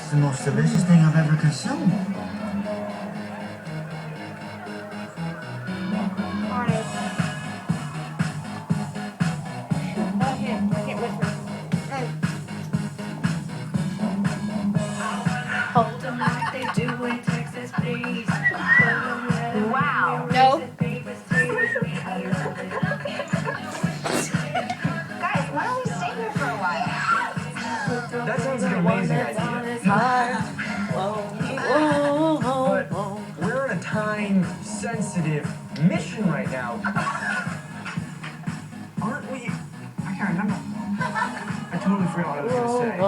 It's the most delicious thing I've ever consumed. Hold them like they do in Texas, please. Wow. No. Guys, why don't we stay here for a while? That sounds like an amazing idea. But we're on a time-sensitive mission right now. Aren't we? I can't remember. I totally forgot what I was going to say. I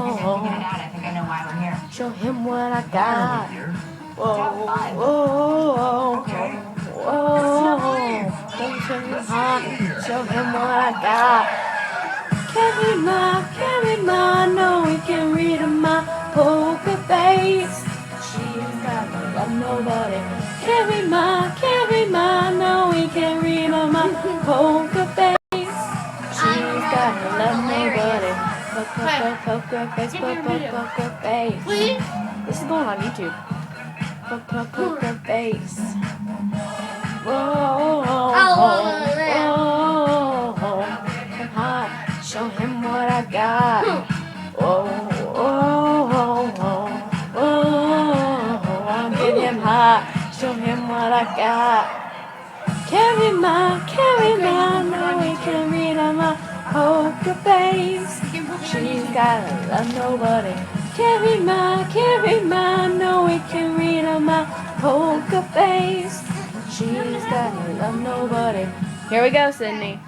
guess I figured it out. I think I know why we're here. Show him what I Why got. are we here? Okay. Show him what I got. Carry my, no, we can read in my poker face. She's got to love nobody. Carry my, no, we can read in my poker face. She's got to love nobody. Poker face, poker face. Please? This is going on YouTube. Poker face. Whoa. Come on, show him what I got. I'm getting him hot. Show him what I got. Carry my, no, we can read on my poker face. She's gotta love nobody. Carry my, no, we can read on my poker face. She's gotta love nobody. Here we go, Sydney.